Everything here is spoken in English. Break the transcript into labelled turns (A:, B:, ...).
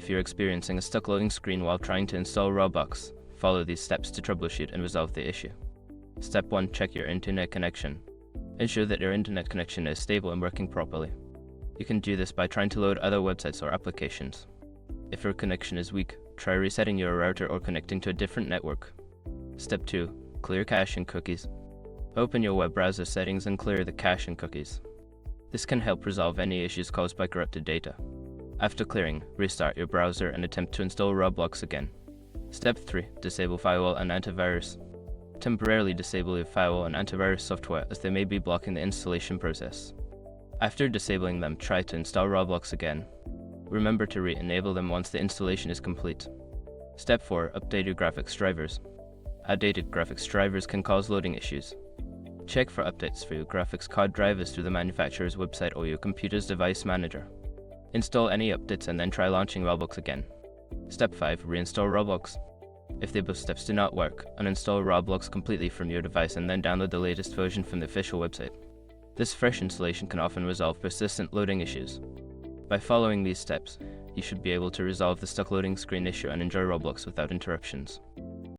A: if you're experiencing a stuck loading screen while trying to install Roblox. Follow these steps to troubleshoot and resolve the issue. Step 1. Check your internet connection. Ensure that your internet connection is stable and working properly. You can do this by trying to load other websites or applications. If your connection is weak, try resetting your router or connecting to a different network. Step 2. Clear cache and cookies. Open your web browser settings and clear the cache and cookies. This can help resolve any issues caused by corrupted data. After clearing, restart your browser and attempt to install Roblox again. Step 3. Disable firewall and antivirus. Temporarily disable your firewall and antivirus software as they may be blocking the installation process. After disabling them, try to install Roblox again. Remember to re-enable them once the installation is complete. Step 4. Update your graphics drivers. Outdated graphics drivers can cause loading issues. Check for updates for your graphics card drivers through the manufacturer's website or your computer's device manager. Install any updates and then try launching Roblox again. Step 5. Reinstall Roblox. If the above steps do not work, uninstall Roblox completely from your device and then download the latest version from the official website. This fresh installation can often resolve persistent loading issues. By following these steps, you should be able to resolve the stuck loading screen issue and enjoy Roblox without interruptions.